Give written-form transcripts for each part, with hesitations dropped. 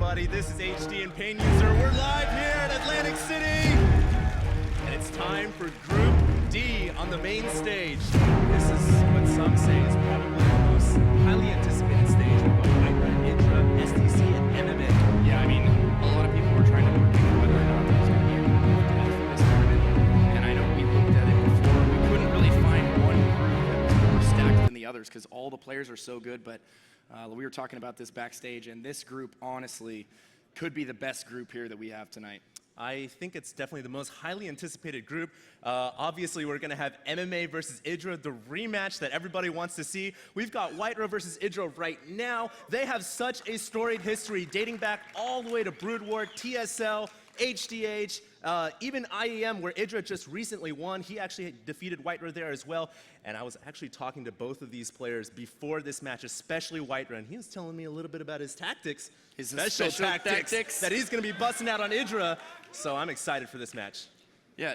everybody. This is HD and Pain User. We're live here at Atlantic City. And it's time for Group D on the main stage. This is what some say is probably the most highly anticipated stage of both IdrA, STC, and MMA. Yeah, I mean, a lot of people were trying to predict whether or not there was going to be a group death for this tournament. And I know we looked at it before. We couldn't really find one group that was more stacked than the others because all the players are so good. But we were talking about this backstage, and this group, honestly, could be the best group here that we have tonight. I think it's definitely the most highly anticipated group. Obviously, we're going to have MMA versus IdrA, the rematch that everybody wants to see. We've got IdrA versus IdrA right now. They have such a storied history dating back all the way to Brood War, TSL, HDH, even IEM, where IdrA just recently won. He actually defeated IdrA there as well. And I was actually talking to both of these players before this match, especially IdrA, and he was telling me a little bit about his tactics, his special tactics that he's going to be busting out on IdrA. So I'm excited for this match. Yeah.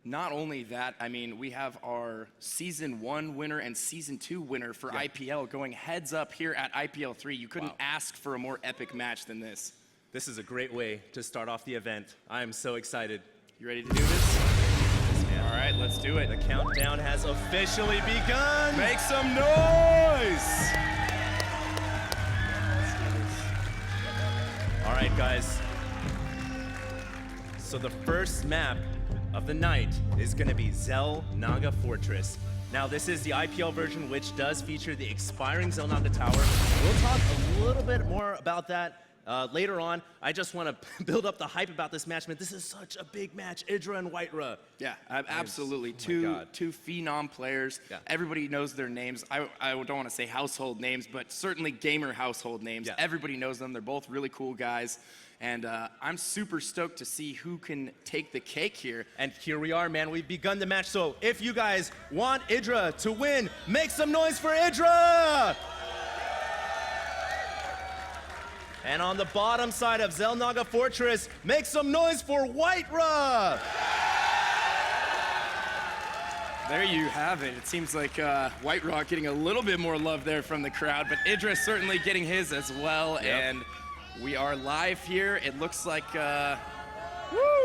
Not only that, I mean, we have our Season 1 winner and Season 2 winner for IPL going heads up here at IPL 3. You couldn't ask for a more epic match than this. This is a great way to start off the event. I am so excited. You ready to do this? Yes, man. All right, let's do it. The countdown has officially begun. Make some noise! All right, guys. So the first map of the night is going to be Xel'Naga Fortress. Now, this is the IPL version, which does feature the expiring Xel'Naga Tower. We'll talk a little bit more about that later on. I just want to build up the hype about this match, man. This is such a big match, IdrA and IdrA. Yeah, absolutely. Two phenom players. Yeah. Everybody knows their names. I don't want to say household names, but certainly gamer household names. Yeah. Everybody knows them. They're both really cool guys. And I'm super stoked to see who can take the cake here. And here we are, man. We've begun the match. So if you guys want IdrA to win, make some noise for IdrA! And on the bottom side of Xel'Naga Fortress, make some noise for IdrA! There you have it. It seems like IdrA getting a little bit more love there from the crowd, but IdrA certainly getting his as well. Yep. And we are live here. It looks like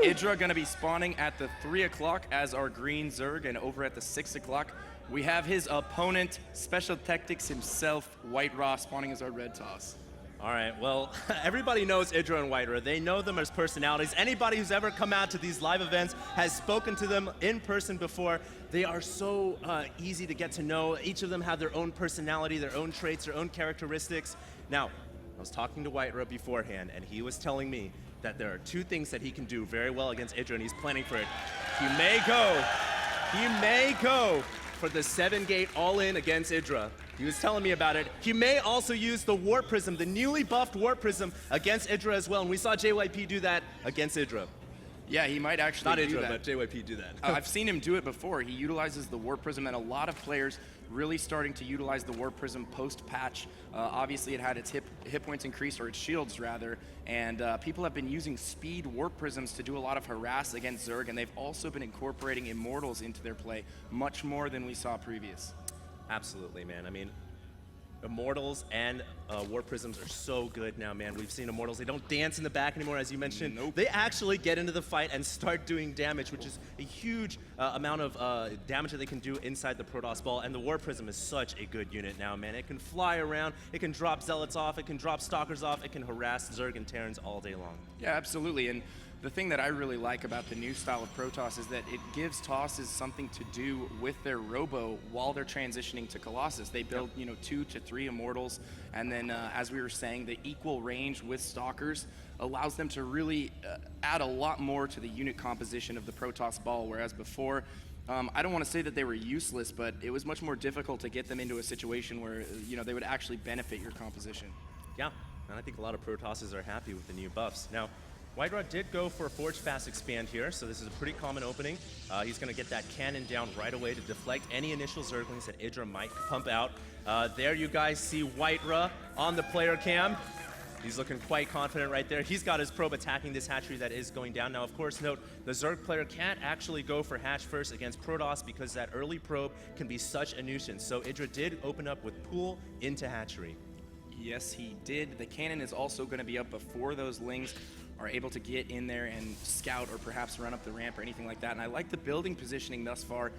IdrA gonna be spawning at the 3 o'clock as our green Zerg, and over at the 6 o'clock, we have his opponent, Special Tactics himself, IdrA, spawning as our red toss. All right, well, everybody knows IdrA and IdrA. They know them as personalities. Anybody who's ever come out to these live events has spoken to them in person before. They are so easy to get to know. Each of them have their own personality, their own traits, their own characteristics. Now, I was talking to IdrA beforehand, and he was telling me that there are two things that he can do very well against IdrA, and he's planning for it. He may go for the 7-gate all-in against IdrA. He was telling me about it. He may also use the Warp Prism, the newly buffed Warp Prism, against IdrA as well, and we saw JYP do that against IdrA. Yeah, he might actually do that. Not IdrA, but JYP do that. I've seen him do it before. He utilizes the Warp Prism, and a lot of players really starting to utilize the Warp Prism post-patch. Obviously, it had its hit points increased, or its shields, rather, and people have been using speed Warp Prisms to do a lot of harass against Zerg, and they've also been incorporating Immortals into their play much more than we saw previous. Absolutely, man. I mean, Immortals and Warp Prisms are so good now, man. We've seen Immortals. They don't dance in the back anymore, as you mentioned. Nope. They actually get into the fight and start doing damage, which is a huge amount of damage that they can do inside the Protoss ball. And the Warp Prism is such a good unit now, man. It can fly around. It can drop Zealots off. It can drop Stalkers off. It can harass Zerg and Terrans all day long. Yeah, absolutely. And the thing that I really like about the new style of Protoss is that it gives tosses something to do with their robo while they're transitioning to Colossus. They build, 2 to 3 Immortals, and then as we were saying, the equal range with Stalkers allows them to really add a lot more to the unit composition of the Protoss ball, whereas before, I don't want to say that they were useless, but it was much more difficult to get them into a situation where, they would actually benefit your composition. Yeah, and I think a lot of Protosses are happy with the new buffs. Now, IdrA did go for a Forge Fast Expand here, so this is a pretty common opening. He's going to get that cannon down right away to deflect any initial Zerglings that IdrA might pump out. There you guys see IdrA on the player cam. He's looking quite confident right there. He's got his probe attacking this hatchery that is going down. Now, of course, note, the Zerg player can't actually go for hatch first against Protoss because that early probe can be such a nuisance. So IdrA did open up with pool into hatchery. Yes, he did. The cannon is also going to be up before those Lings are able to get in there and scout or perhaps run up the ramp or anything like that. And I like the building positioning thus far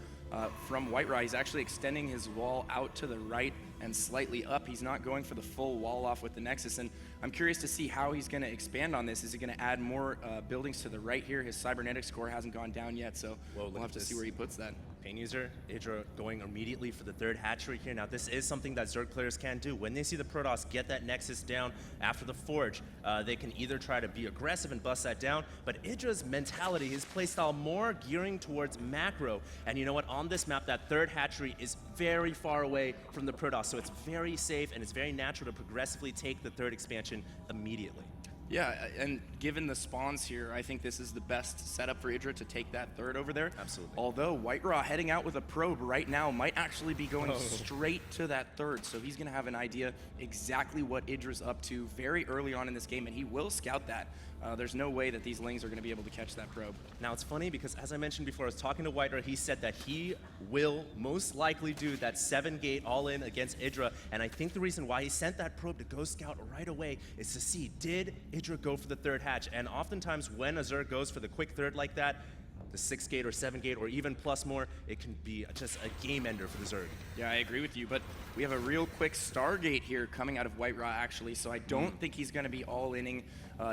from IdrA. He's actually extending his wall out to the right and slightly up. He's not going for the full wall off with the Nexus. And I'm curious to see how he's going to expand on this. Is he going to add more buildings to the right here? His cybernetics core hasn't gone down yet, so we'll have to see where he puts that. Pain user, IdrA going immediately for the third hatchery here. Now this is something that Zerg players can do. When they see the Protoss get that Nexus down after the Forge, they can either try to be aggressive and bust that down, but IdrA's mentality, his playstyle more gearing towards macro. And you know what, on this map, that third hatchery is very far away from the Protoss, so it's very safe and it's very natural to progressively take the third expansion immediately. Yeah, and given the spawns here, I think this is the best setup for IdrA to take that third over there. Absolutely. Although IdrA heading out with a probe right now might actually be going straight to that third, so he's going to have an idea exactly what IdrA's up to very early on in this game, and he will scout that. There's no way that these Lings are going to be able to catch that probe. Now it's funny because as I mentioned before, I was talking to IdrA, he said that he will most likely do that 7-gate all-in against IdrA, and I think the reason why he sent that probe to go scout right away is to see, did IdrA go for the third hatch? And oftentimes when a Zerg goes for the quick third like that, the 6-gate or 7-gate or even plus more, it can be just a game ender for the Zerg. Yeah, I agree with you, but we have a real quick Stargate here coming out of IdrA actually, so I don't think he's going to be all-inning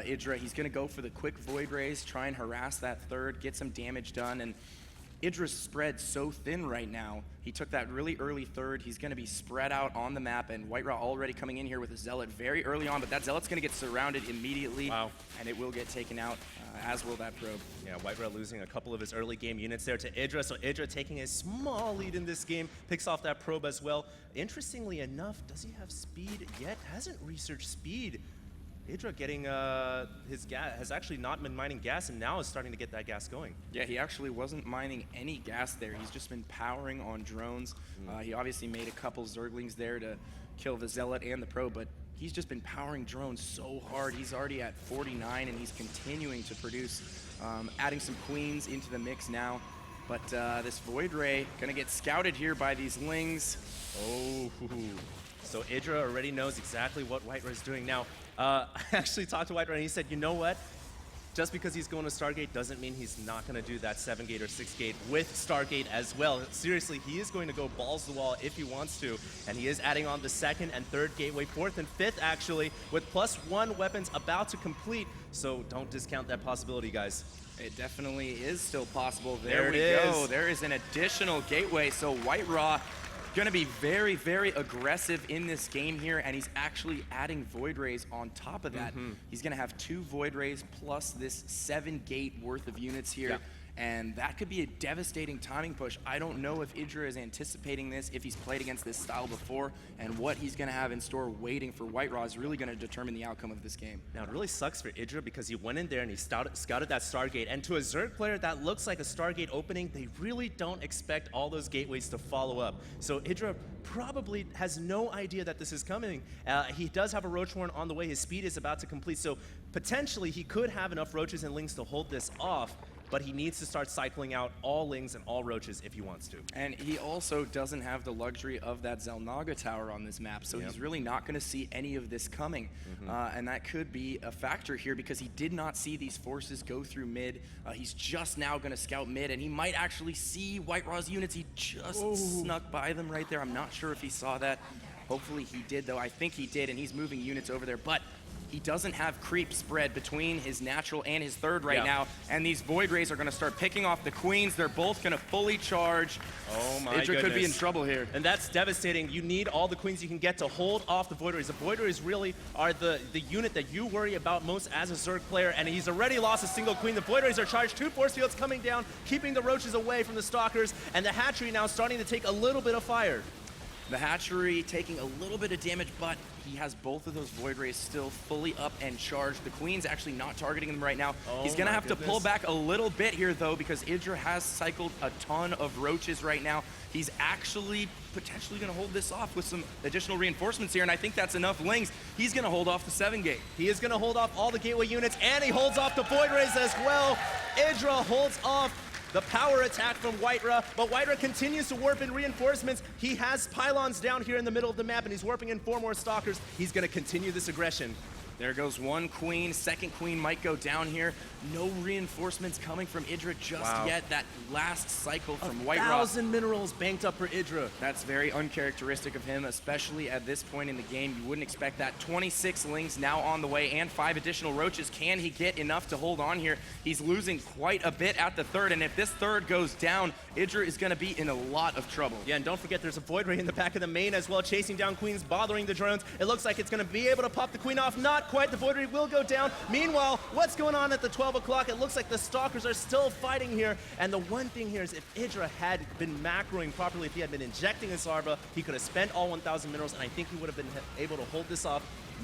IdrA. He's going to go for the quick Void Rays, try and harass that third, get some damage done, and IdrA's spread so thin right now. He took that really early third. He's going to be spread out on the map, and IdrA already coming in here with a Zealot very early on, but that Zealot's going to get surrounded immediately, and it will get taken out, as will that probe. Yeah, IdrA losing a couple of his early game units there to IdrA, so IdrA taking a small lead in this game, picks off that probe as well. Interestingly enough, does he have speed yet? Hasn't researched speed. IdrA getting his gas, has actually not been mining gas and now is starting to get that gas going. Yeah, he actually wasn't mining any gas there. He's just been powering on drones. He obviously made a couple Zerglings there to kill the Zealot and the Probe, but he's just been powering drones so hard. He's already at 49 and he's continuing to produce, adding some Queens into the mix now. But this Void Ray gonna get scouted here by these Lings. Oh, so IdrA already knows exactly what IdrA is doing. Now, I actually talked to IdrA and he said, you know what? Just because he's going to Stargate doesn't mean he's not going to do that 7-gate or 6-gate with Stargate as well. Seriously, he is going to go balls to the wall if he wants to, and he is adding on the 2nd and 3rd gateway, 4th and 5th actually, with +1 weapons about to complete, so don't discount that possibility, guys. It definitely is still possible. There we it go. is. There is an additional gateway, so IdrA going to be very, very aggressive in this game here, and he's actually adding Void Rays on top of that. He's going to have 2 Void Rays plus this 7-gate worth of units here. Yeah. And that could be a devastating timing push. I don't know if IdrA is anticipating this, if he's played against this style before, and what he's going to have in store waiting for IdrA is really going to determine the outcome of this game. Now, it really sucks for IdrA because he went in there and he scouted that Stargate, and to a Zerg player that looks like a Stargate opening, they really don't expect all those gateways to follow up. So IdrA probably has no idea that this is coming. He does have a Roach Warren on the way. His speed is about to complete, so potentially he could have enough Roaches and Lings to hold this off, but he needs to start cycling out all Lings and all Roaches if he wants to. And he also doesn't have the luxury of that Xel'Naga tower on this map, so he's really not going to see any of this coming. And that could be a factor here because he did not see these forces go through mid. He's just now going to scout mid, and he might actually see IdrA's units. He just snuck by them right there. I'm not sure if he saw that. Hopefully he did, though. I think he did, and he's moving units over there. But he doesn't have creep spread between his natural and his third right now, and these Void Rays are going to start picking off the Queens. They're both going to fully charge. Oh my IdrA goodness. could be in trouble here. And that's devastating. You need all the Queens you can get to hold off the Void Rays. The Void Rays really are the unit that you worry about most as a Zerg player, and he's already lost a single Queen. The Void Rays are charged, 2 force fields coming down, keeping the Roaches away from the Stalkers, and the Hatchery now starting to take a little bit of fire. The Hatchery taking a little bit of damage, but he has both of those Void Rays still fully up and charged. The Queen's actually not targeting them right now. He's going to have to pull back a little bit here, though, because IdrA has cycled a ton of Roaches right now. He's actually potentially going to hold this off with some additional reinforcements here, and I think that's enough Lings. He's going to hold off the 7-gate. He is going to hold off all the gateway units, and he holds off the Void Rays as well. IdrA holds off The power attack from IdrA, but IdrA continues to warp in reinforcements. He has pylons down here in the middle of the map, and he's warping in 4 more stalkers. He's going to continue this aggression. There goes one queen. Second queen might go down here. No reinforcements coming from IdrA just yet. That last cycle from IdrA. 1,000 minerals banked up for IdrA. That's very uncharacteristic of him, especially at this point in the game. You wouldn't expect that. 26 lings now on the way and 5 additional roaches. Can he get enough to hold on here? He's losing quite a bit at the third, and if this third goes down, IdrA is going to be in a lot of trouble. Yeah, and don't forget there's a Void Ray in the back of the main as well, chasing down queens, bothering the drones. It looks like it's going to be able to pop the queen off. Not quite. The Void Ray will go down. Meanwhile, what's going on at the 12 o'clock? It looks like the stalkers are still fighting here. And the one thing here is if IdrA had been macroing properly, if he had been injecting his larva, he could have spent all 1,000 minerals, and I think he would have been able to hold this off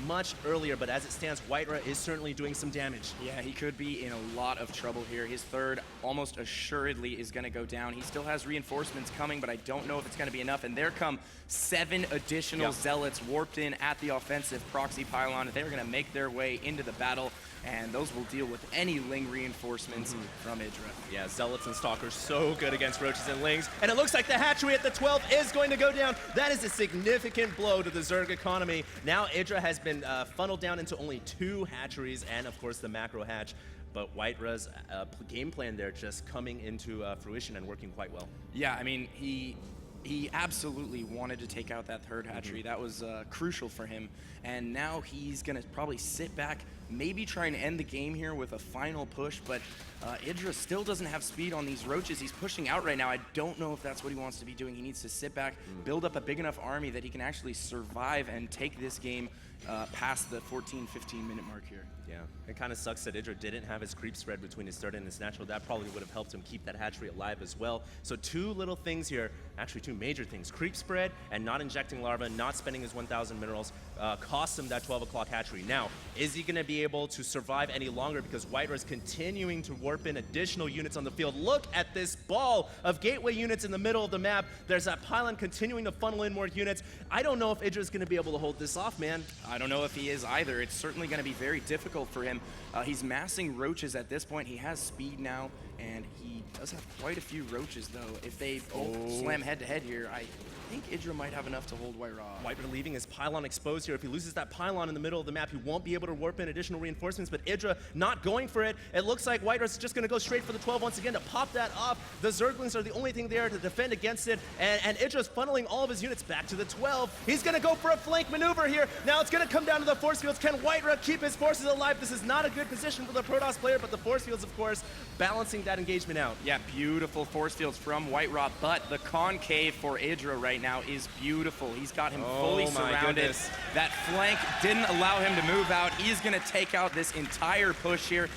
much earlier, but as it stands, IdrA is certainly doing some damage. Yeah, he could be in a lot of trouble here. His third almost assuredly is going to go down. He still has reinforcements coming, but I don't know if it's going to be enough. And there come 7 additional zealots warped in at the offensive proxy pylon. They're going to make their way into the battle, and those will deal with any Ling reinforcements from IdrA. Yeah, Zealots and Stalkers so good against Roaches and Lings. And it looks like the hatchery at the 12 is going to go down. That is a significant blow to the Zerg economy. Now IdrA has been funneled down into only 2 hatcheries and, of course, the macro hatch. But IdrA's game plan there just coming into fruition and working quite well. Yeah, I mean, he absolutely wanted to take out that third hatchery. That was crucial for him. And now he's going to probably sit back, maybe try and end the game here with a final push. But IdrA still doesn't have speed on these roaches. He's pushing out right now. I don't know if that's what he wants to be doing. He needs to sit back, build up a big enough army that he can actually survive and take this game past the 14, 15-minute mark here. Yeah, it kind of sucks that IdrA didn't have his creep spread between his third and his natural. That probably would have helped him keep that hatchery alive as well. So 2 little things here, actually 2 major things. Creep spread and not injecting larva, not spending his 1,000 minerals, cost him that 12 o'clock hatchery. Now, is he going to be able to survive any longer because IdrA is continuing to warp in additional units on the field? Look at this ball of gateway units in the middle of the map. There's that pylon continuing to funnel in more units. I don't know if IdrA is going to be able to hold this off, man. I don't know if he is either. It's certainly going to be very difficult for him. He's massing roaches at this point. He has speed now, and he does have quite a few roaches, though. If they both slam head-to-head here, I think IdrA might have enough to hold IdrA. IdrA leaving his pylon exposed here. If he loses that pylon in the middle of the map, he won't be able to warp in additional reinforcements, but IdrA not going for it. It looks like IdRA's just going to go straight for the 12 once again to pop that off. The Zerglings are the only thing there to defend against it, and IdRA's funneling all of his units back to the 12. He's going to go for a flank maneuver here. Now it's going to come down to the force fields. Can IdrA keep his forces alive? This is not a good position for the Protoss player, but the force fields, of course, balancing that engagement out. Yeah, beautiful force fields from IdrA, but the concave for IdrA right now is beautiful. He's got him fully surrounded. Goodness. That flank didn't allow him to move out. He's going to take out this entire push here.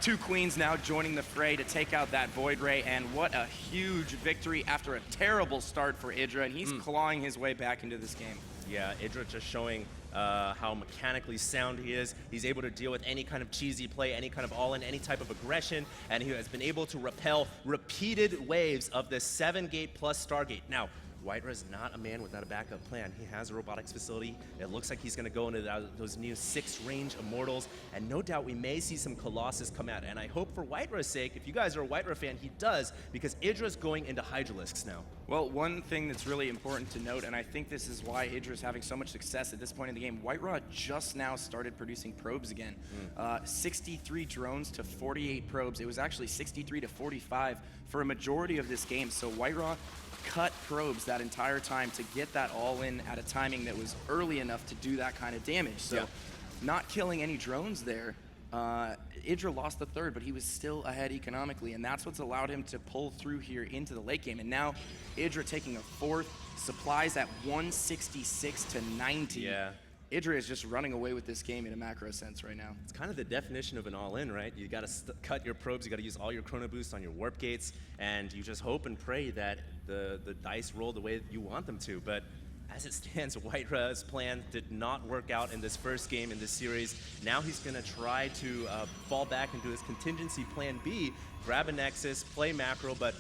2 queens now joining the fray to take out that Void Ray, and what a huge victory after a terrible start for IdrA, and he's clawing his way back into this game. Yeah, IdrA just showing how mechanically sound he is. He's able to deal with any kind of cheesy play, any kind of all-in, any type of aggression, and he has been able to repel repeated waves of this 7-gate plus Stargate. Now, IdrA is not a man without a backup plan. He has a robotics facility. It looks like he's going to go into those new 6-range Immortals, and no doubt we may see some Colossus come out. And I hope for IdRA's sake, if you guys are a IdrA fan, he does, because IdRA's going into Hydralisks now. Well, one thing that's really important to note, and I think this is why IdrA is having so much success at this point in the game, IdrA just now started producing probes again. 63 drones to 48 probes. It was actually 63 to 45 for a majority of this game, so IdrA cut probes that entire time to get that all in at a timing that was early enough to do that kind of damage. So not killing any drones there. IdrA lost the third, but he was still ahead economically, and that's what's allowed him to pull through here into the late game. And now IdrA taking a 4th, supplies at 166 to 90. Yeah. IdrA is just running away with this game in a macro sense right now. It's kind of the definition of an all-in, right? You got to cut your probes, you got to use all your chrono boosts on your warp gates, and you just hope and pray that the dice roll the way you want them to. But as it stands, IdRA's plan did not work out in this first game in this series. Now he's going to try to fall back into his contingency plan B, grab a Nexus, play macro, but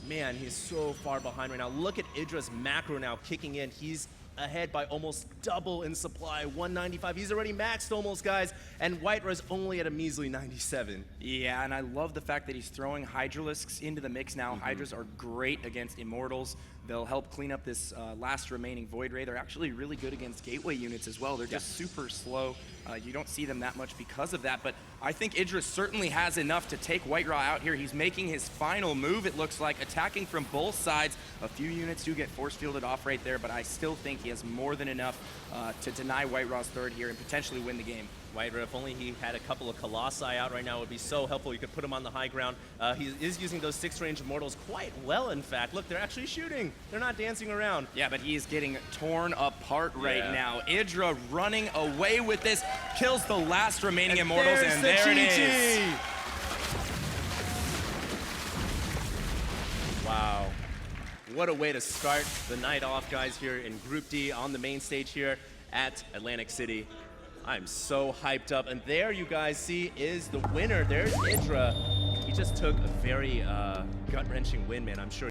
man, he's so far behind right now. Look at IdrA's macro now kicking in. He's ahead by almost double in supply, 195. He's already maxed almost, guys, and IdrA's only at a measly 97. Yeah, and I love the fact that he's throwing Hydralisks into the mix now. Hydras are great against Immortals. They'll help clean up this last remaining Void Ray. They're actually really good against Gateway units as well. They're just super slow. You don't see them that much because of that, but I think IdrA certainly has enough to take IdrA out here. He's making his final move, it looks like, attacking from both sides. A few units do get force fielded off right there, but I still think he has more than enough to deny IdrA's third here and potentially win the game. IdrA, if only he had a couple of Colossi out right now, it would be so helpful. You could put him on the high ground. He is using those 6-range Immortals quite well, in fact. Look, they're actually shooting. They're not dancing around. Yeah, but he is getting torn apart right now. IdrA running away with this, kills the last remaining Immortals, and there it is. Wow. What a way to start the night off, guys, here in Group D on the main stage here at Atlantic City. I'm so hyped up. And there you guys see is the winner. There's IdrA. He just took a very gut-wrenching win, man. I'm sure